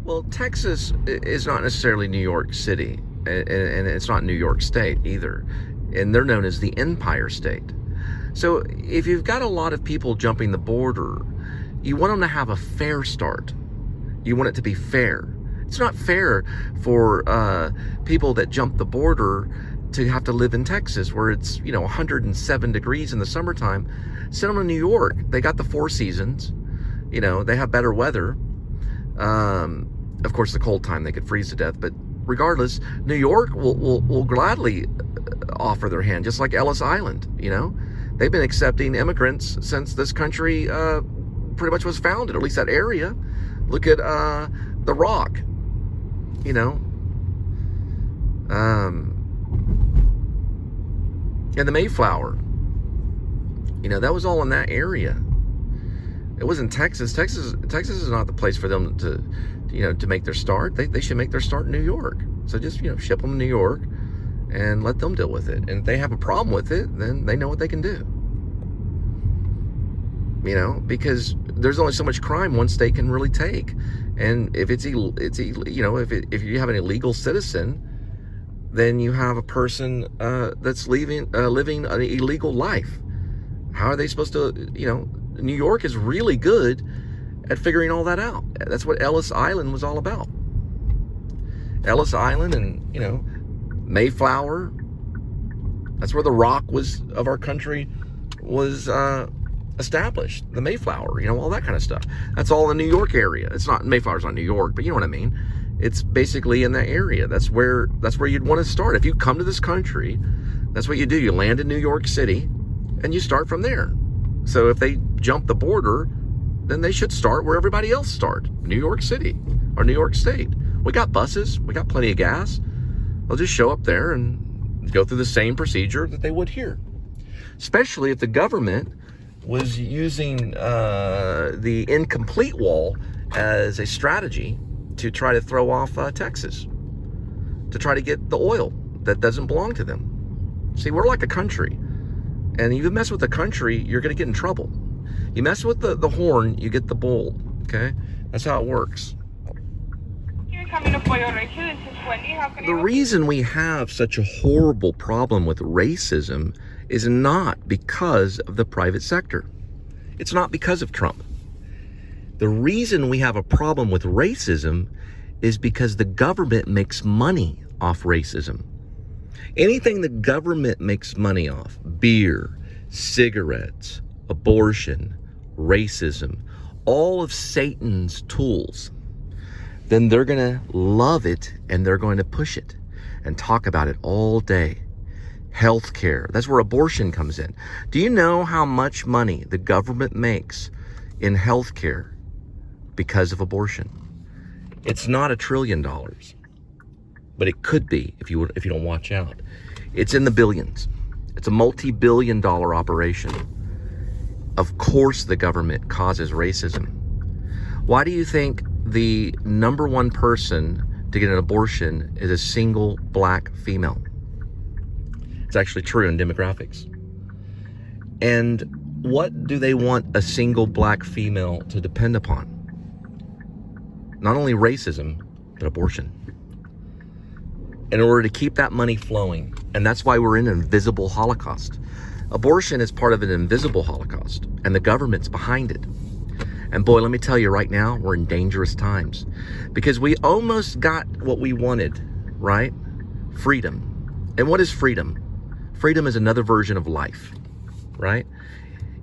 Well, Texas is not necessarily New York City, and it's not New York State either. And they're known as the Empire State. So if you've got a lot of people jumping the border, you want them to have a fair start. You want it to be fair. It's not fair for people that jump the border to have to live in Texas where it's, 107 degrees in the summertime. Send them to New York. They got the 4 seasons. They have better weather. Of course, the cold time they could freeze to death, but regardless, New York will gladly offer their hand, just like Ellis Island. They've been accepting immigrants since this country pretty much was founded, or at least that area. Look at the Rock, and the Mayflower. That was all in that area. It wasn't Texas. Texas is not the place for them to make their start. They should make their start in New York. So just, ship them to New York and let them deal with it. And if they have a problem with it, then they know what they can do. Because there's only so much crime one state can really take. And if if you have an illegal citizen, then you have a person that's living an illegal life. How are they supposed to, New York is really good at figuring all that out. That's what Ellis Island was all about. Ellis Island and, Mayflower. That's where the Rock of our country was established. The Mayflower, all that kind of stuff. That's all in the New York area. Mayflower's not New York, but you know what I mean. It's basically in that area. That's where you'd want to start. If you come to this country, that's what you do. You land in New York City and you start from there. So if they jump the border, then they should start where everybody else starts, New York City or New York State. We got buses. We got plenty of gas. They'll just show up there and go through the same procedure that they would here. Especially if the government was using the incomplete wall as a strategy to try to throw off Texas, to try to get the oil that doesn't belong to them. See, we're like a country. And if you mess with the country, you're going to get in trouble. You mess with the horn, you get the bull. Okay? That's how it works. The reason we have such a horrible problem with racism is not because of the private sector. It's not because of Trump. The reason we have a problem with racism is because the government makes money off racism. Anything the government makes money off, beer, cigarettes, abortion, racism, all of Satan's tools, then they're going to love it and they're going to push it and talk about it all day. Healthcare, that's where abortion comes in. Do you know how much money the government makes in healthcare because of abortion? It's not $1 trillion, but it could be if you don't watch out. It's in the billions. It's a multi-billion-dollar operation. Of course the government causes racism. Why do you think the number one person to get an abortion is a single black female? It's actually true in demographics. And what do they want a single black female to depend upon? Not only racism, but abortion. In order to keep that money flowing. And that's why we're in an invisible Holocaust. Abortion is part of an invisible Holocaust, and the government's behind it. And boy, let me tell you right now, we're in dangerous times because we almost got what we wanted, right? Freedom. And what is freedom? Freedom is another version of life, right?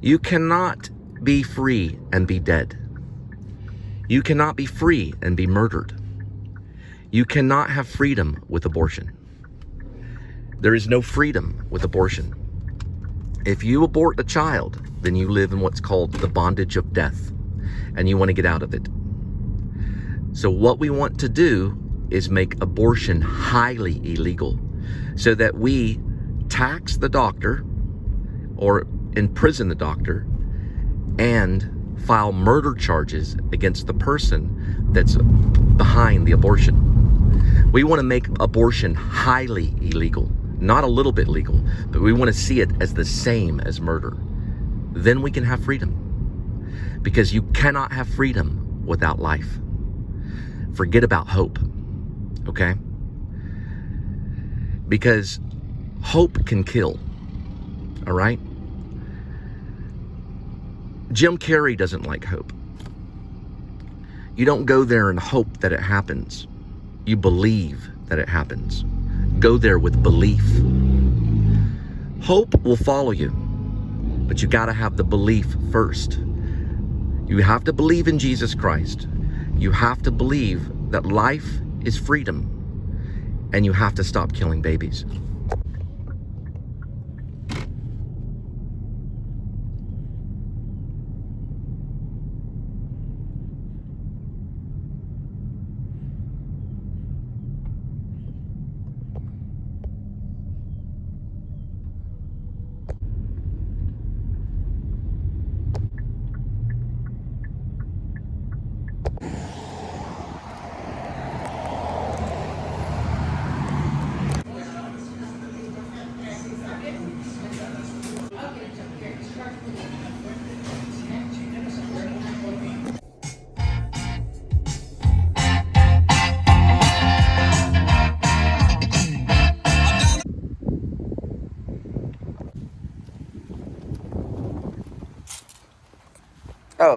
You cannot be free and be dead. You cannot be free and be murdered. You cannot have freedom with abortion. There is no freedom with abortion. If you abort a child, then you live in what's called the bondage of death, and you want to get out of it. So what we want to do is make abortion highly illegal so that we tax the doctor or imprison the doctor and file murder charges against the person that's behind the abortion. We want to make abortion highly illegal, not a little bit legal, but we want to see it as the same as murder. Then we can have freedom, because you cannot have freedom without life. forget about hope, okay? Because hope can kill, all right? Jim Carrey doesn't like hope. You don't go there and hope that it happens. You believe that it happens. Go there with belief. Hope will follow you, but you got to have the belief first. You have to believe in Jesus Christ. You have to believe that life is freedom, and you have to stop killing babies. Oh.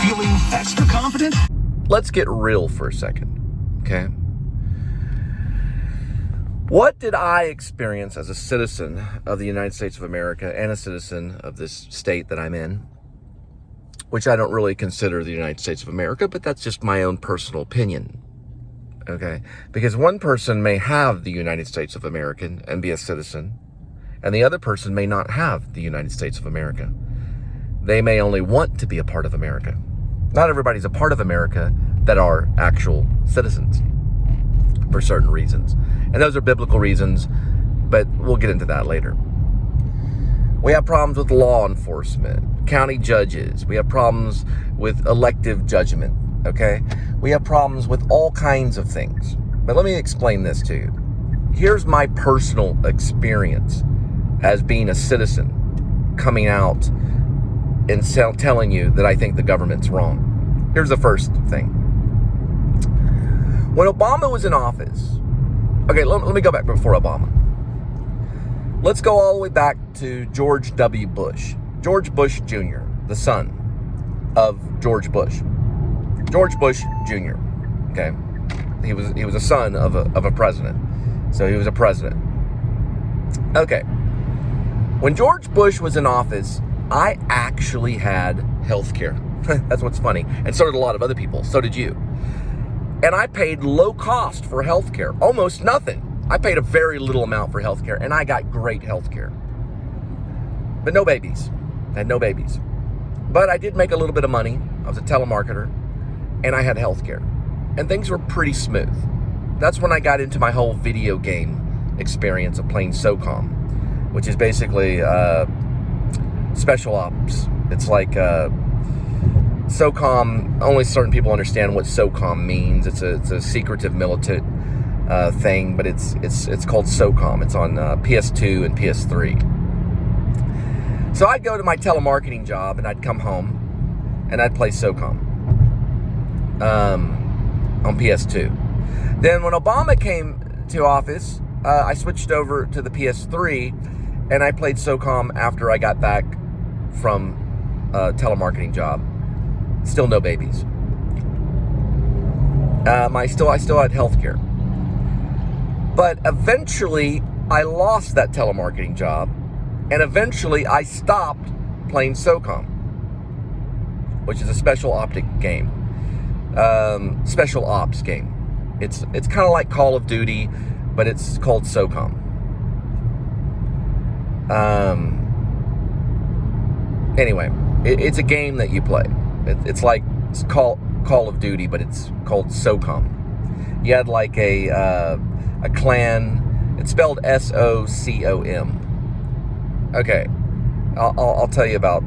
Feeling extra confident? Let's get real for a second, okay? What did I experience as a citizen of the United States of America and a citizen of this state that I'm in, which I don't really consider the United States of America, but that's just my own personal opinion, okay? Because one person may have the United States of America and be a citizen, and the other person may not have the United States of America. They may only want to be a part of America. Not everybody's a part of America that are actual citizens for certain reasons. And those are biblical reasons, but we'll get into that later. We have problems with law enforcement, county judges. We have problems with elective judgment, okay? We have problems with all kinds of things. But let me explain this to you. Here's my personal experience as being a citizen coming out and telling you that I think the government's wrong. Here's the first thing. When Obama was in office, okay, let me go back before Obama. Let's go all the way back to George W. Bush. George Bush Jr., the son of George Bush. George Bush Jr., okay? He was a son of a president. So he was a president. Okay. When George Bush was in office, I actually had health care. That's what's funny. And so did a lot of other people. So did you. And I paid low cost for health care. Almost nothing. I paid a very little amount for health care, and I got great health care. But no babies. I had no babies. But I did make a little bit of money. I was a telemarketer, and I had health care. And things were pretty smooth. That's when I got into my whole video game experience of playing SOCOM, which is basically special ops. It's like SOCOM, only certain people understand what SOCOM means. It's a secretive militant thing, but it's called SOCOM. It's on PS2 and PS3. So I'd go to my telemarketing job and I'd come home and I'd play SOCOM on PS2. Then when Obama came to office, I switched over to the PS3 and I played SOCOM after I got back from a telemarketing job. Still no babies. I still had health care. But eventually, I lost that telemarketing job, and eventually I stopped playing SOCOM, which is a special ops game. It's kind of like Call of Duty, but it's called SOCOM. Anyway, it's a game that you play. It's like Call of Duty, but it's called SOCOM. You had like a clan. It's spelled SOCOM. Okay, I'll tell you about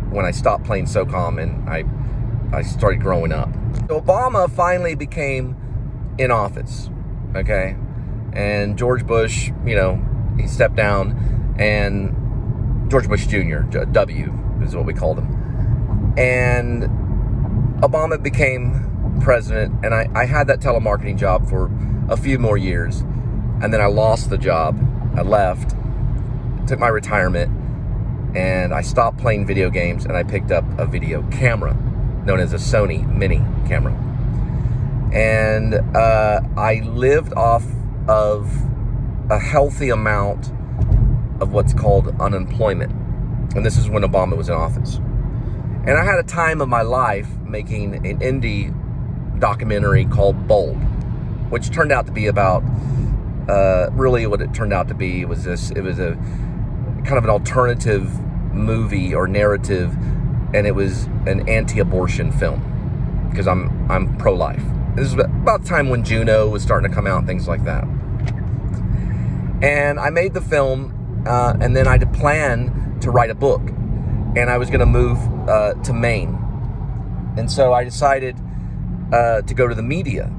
when I stopped playing SOCOM and I started growing up. So Obama finally became in office, okay? And George Bush, you know, he stepped down, and George Bush Jr., W is what we called him. And Obama became president, and I had that telemarketing job for a few more years, and then I lost the job. I left, took my retirement, and I stopped playing video games, and I picked up a video camera known as a Sony Mini camera. And I lived off of a healthy amount of what's called unemployment. And this is when Obama was in office. And I had a time of my life making an indie documentary called Bulb, which turned out to be about, really what it turned out to be was this. It was a kind of an alternative movie or narrative, and it was an anti-abortion film, because I'm pro-life. This is about the time when Juno was starting to come out and things like that. And I made the film, and then I had planned to write a book, and I was going to move to Maine. And so I decided to go to the media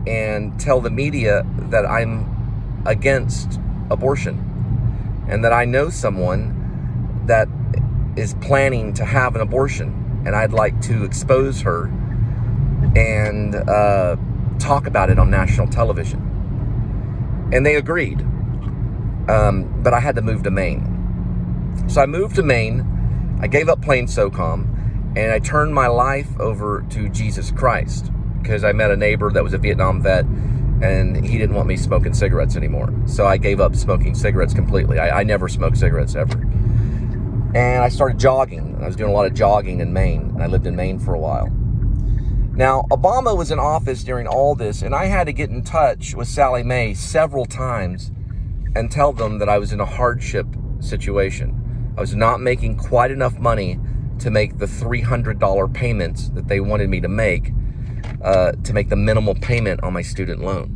and tell the media that I'm against abortion, and that I know someone that is planning to have an abortion, and I'd like to expose her and talk about it on national television. And they agreed, but I had to move to Maine. So I moved to Maine, I gave up playing SOCOM, and I turned my life over to Jesus Christ, because I met a neighbor that was a Vietnam vet, and he didn't want me smoking cigarettes anymore. So I gave up smoking cigarettes completely. I never smoked cigarettes ever. And I started jogging. I was doing a lot of jogging in Maine, and I lived in Maine for a while. Now, Obama was in office during all this, and I had to get in touch with Sallie Mae several times and tell them that I was in a hardship situation. I was not making quite enough money to make the $300 payments that they wanted me to make the minimal payment on my student loan.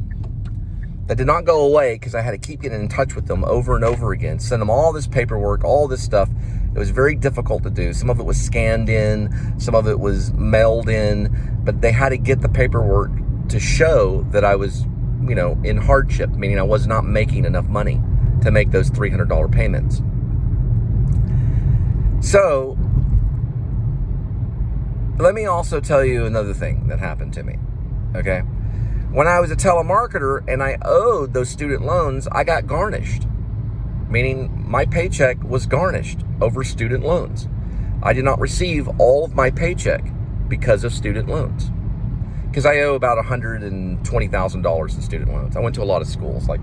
That did not go away, because I had to keep getting in touch with them over and over again, send them all this paperwork, all this stuff. It was very difficult to do. Some of it was scanned in, some of it was mailed in, but they had to get the paperwork to show that I was, you know, in hardship, meaning I was not making enough money to make those $300 payments. So, let me also tell you another thing that happened to me, okay? When I was a telemarketer and I owed those student loans, I got garnished, meaning my paycheck was garnished over student loans. I did not receive all of my paycheck because of student loans, because I owe about $120,000 in student loans. I went to a lot of schools, like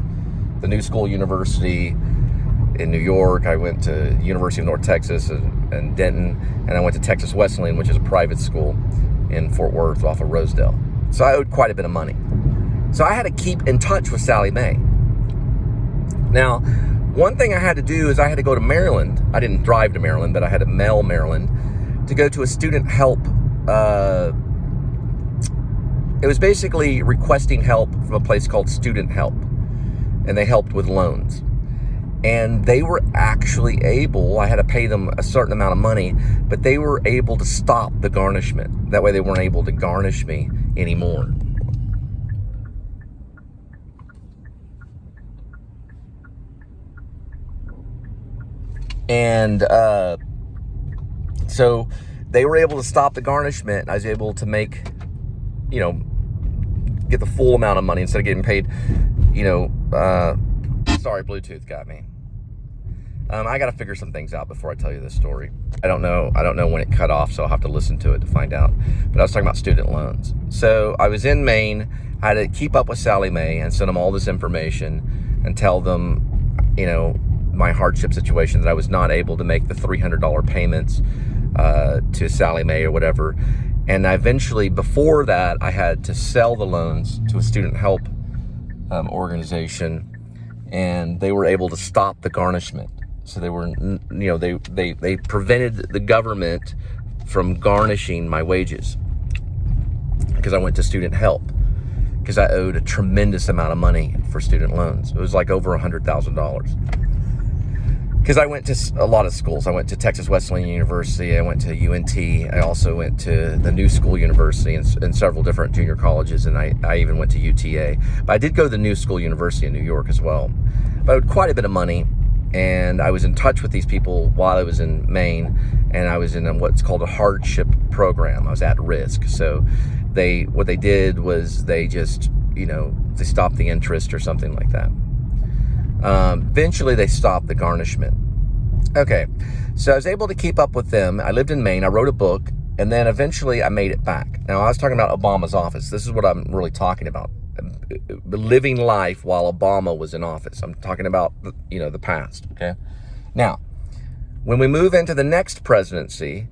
the New School University in New York. I went to University of North Texas and Denton, and I went to Texas Wesleyan, which is a private school in Fort Worth off of Rosedale. So I owed quite a bit of money. So I had to keep in touch with Sallie Mae. Now, one thing I had to do is I had to go to Maryland. I didn't drive to Maryland, but I had to mail Maryland to go to a student help. It was basically requesting help from a place called Student Help, and they helped with loans. And they were actually able, I had to pay them a certain amount of money, but they were able to stop the garnishment. That way they weren't able to garnish me anymore. And so they were able to stop the garnishment. I was able to make, you know, get the full amount of money instead of getting paid, you know, sorry, Bluetooth got me. I got to figure some things out before I tell you this story. I don't know when it cut off, so I'll have to listen to it to find out. But I was talking about student loans. So I was in Maine. I had to keep up with Sallie Mae and send them all this information and tell them, you know, my hardship situation, that I was not able to make the $300 payments to Sallie Mae or whatever. And I eventually, before that, I had to sell the loans to a student help organization, and they were able to stop the garnishment. So they were, they prevented the government from garnishing my wages because I went to student help because I owed a tremendous amount of money for student loans. It was like over $100,000. Because I went to a lot of schools. I went to Texas Wesleyan University. I went to UNT. I also went to the New School University and several different junior colleges. And I even went to UTA. But I did go to the New School University in New York as well. But I owed quite a bit of money. And I was in touch with these people while I was in Maine. And I was in what's called a hardship program. I was at risk. So what they did was they just, they stopped the interest or something like that. Eventually they stopped the garnishment. Okay, so I was able to keep up with them. I lived in Maine. I wrote a book, and then eventually I made it back. Now, I was talking about Obama's office. This is what I'm really talking about. Living life while Obama was in office. I'm talking about, the past, okay? Now, when we move into the next presidency,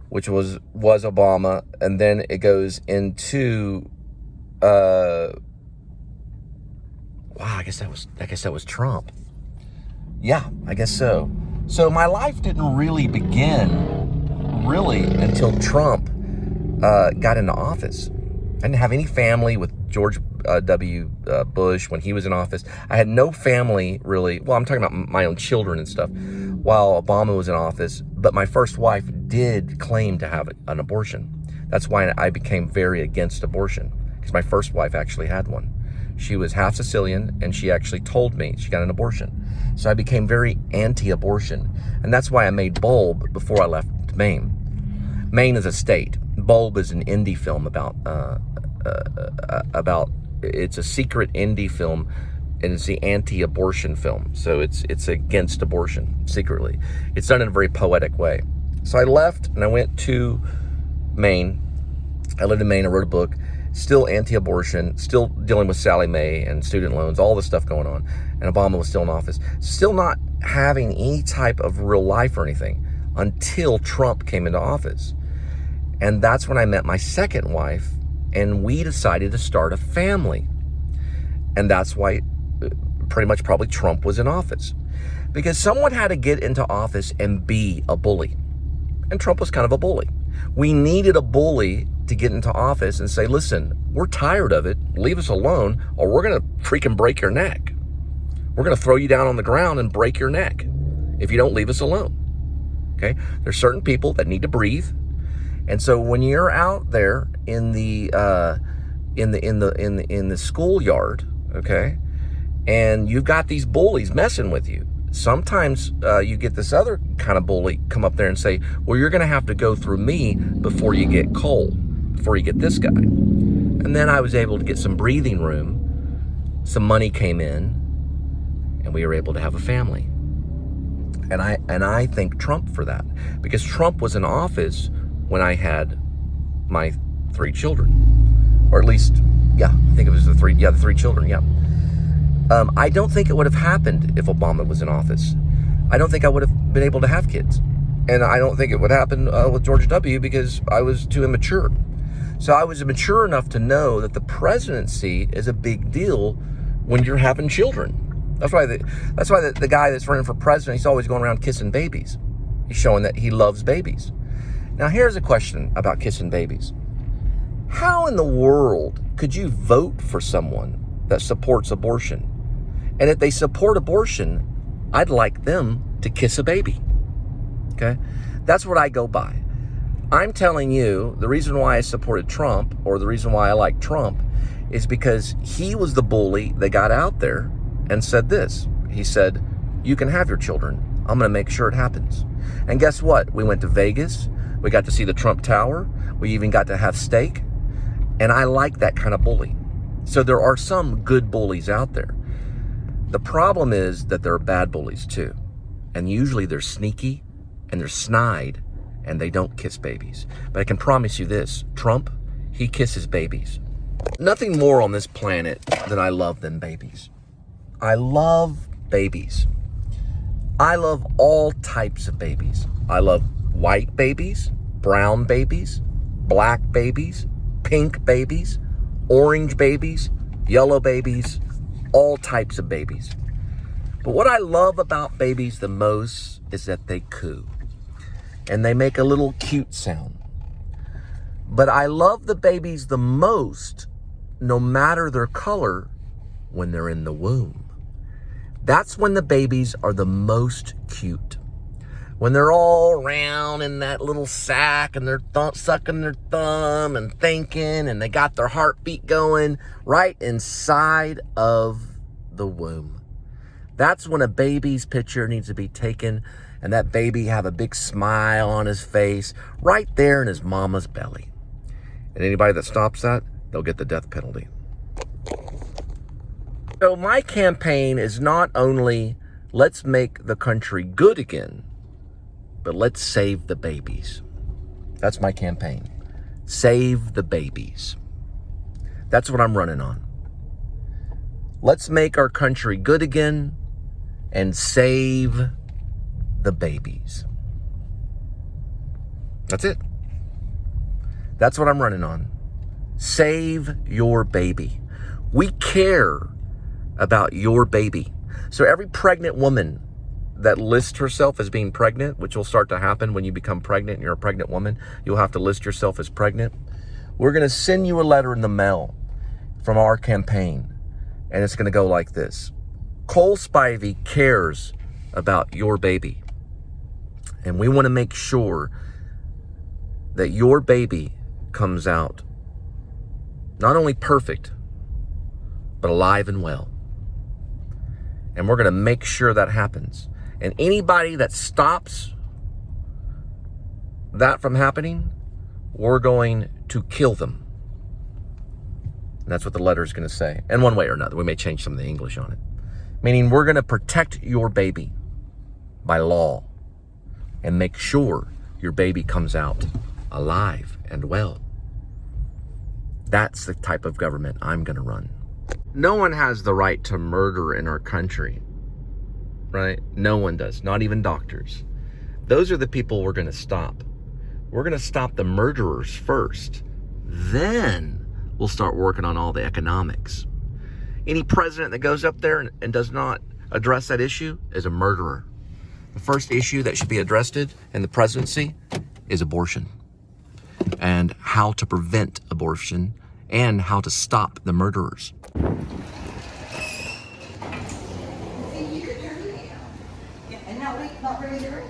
which was Obama, and then it goes into, I guess that was Trump. Yeah, I guess so. So my life didn't really begin until Trump got into office. I didn't have any family with George W. Bush when he was in office. I had no family really. Well, I'm talking about my own children and stuff while Obama was in office. But my first wife did claim to have an abortion. That's why I became very against abortion, because my first wife actually had one. She was half Sicilian, and she actually told me she got an abortion. So I became very anti-abortion. And that's why I made Bulb before I left Maine. Maine is a state. Bulb is an indie film about it's a secret indie film, and it's the anti-abortion film. So it's against abortion, secretly. It's done in a very poetic way. So I left, and I went to Maine. I lived in Maine. I wrote a book. Still anti-abortion, still dealing with Sally Mae and student loans, all this stuff going on. And Obama was still in office. Still not having any type of real life or anything until Trump came into office. And that's when I met my second wife, and we decided to start a family. And that's why pretty much probably Trump was in office. Because someone had to get into office and be a bully. And Trump was kind of a bully. We needed a bully to get into office and say, listen, we're tired of it. Leave us alone, or we're going to freaking break your neck. We're going to throw you down on the ground and break your neck if you don't leave us alone. Okay? There's certain people that need to breathe. And so when you're out there in the schoolyard, okay, and you've got these bullies messing with you, sometimes you get this other kind of bully come up there and say, well, you're going to have to go through me before you get Cole, before you get this guy. And then I was able to get some breathing room. Some money came in, and we were able to have a family. And I thank Trump for that, because Trump was in office when I had my 3 children, or at least, I think it was the 3 children, I don't think it would have happened if Obama was in office. I don't think I would have been able to have kids. And I don't think it would happen with George W. because I was too immature. So I was mature enough to know that the presidency is a big deal when you're having children. That's why the guy that's running for president, he's always going around kissing babies. He's showing that he loves babies. Now, here's a question about kissing babies. How in the world could you vote for someone that supports abortion? And if they support abortion, I'd like them to kiss a baby. Okay? That's what I go by. I'm telling you, the reason why I supported Trump, or the reason why I like Trump, is because he was the bully that got out there and said this. He said, you can have your children. I'm going to make sure it happens. And guess what? We went to Vegas. We got to see the Trump Tower. We even got to have steak. And I like that kind of bully. So there are some good bullies out there. The problem is that there are bad bullies too. And usually they're sneaky and they're snide and they don't kiss babies. But I can promise you this, Trump, he kisses babies. Nothing more on this planet that I love than babies. I love babies. I love all types of babies. I love white babies, brown babies, black babies, pink babies, orange babies, yellow babies, all types of babies. But what I love about babies the most is that they coo. And they make a little cute sound. But I love the babies the most, no matter their color, when they're in the womb. That's when the babies are the most cute. When they're all round in that little sack and they're sucking their thumb and thinking, and they got their heartbeat going right inside of the womb. That's when a baby's picture needs to be taken, and that baby have a big smile on his face right there in his mama's belly. And anybody that stops that, they'll get the death penalty. So my campaign is not only let's make the country good again, but let's save the babies. That's my campaign. Save the babies. That's what I'm running on. Let's make our country good again and save the babies. That's it. That's what I'm running on. Save your baby. We care about your baby. So every pregnant woman that lists herself as being pregnant, which will start to happen when you become pregnant and you're a pregnant woman, you'll have to list yourself as pregnant. We're going to send you a letter in the mail from our campaign, and it's going to go like this. Cole Spivey cares about your baby, and we want to make sure that your baby comes out not only perfect, but alive and well. And we're going to make sure that happens. And anybody that stops that from happening, we're going to kill them. And that's what the letter is going to say. And one way or another, we may change some of the English on it. Meaning we're going to protect your baby by law and make sure your baby comes out alive and well. That's the type of government I'm going to run. No one has the right to murder in our country, right? No one does, not even doctors. Those are the people we're going to stop. We're going to stop the murderers first. Then we'll start working on all the economics. Any president that goes up there and does not address that issue is a murderer. The first issue that should be addressed in the presidency is abortion, and how to prevent abortion and how to stop the murderers. And not really there.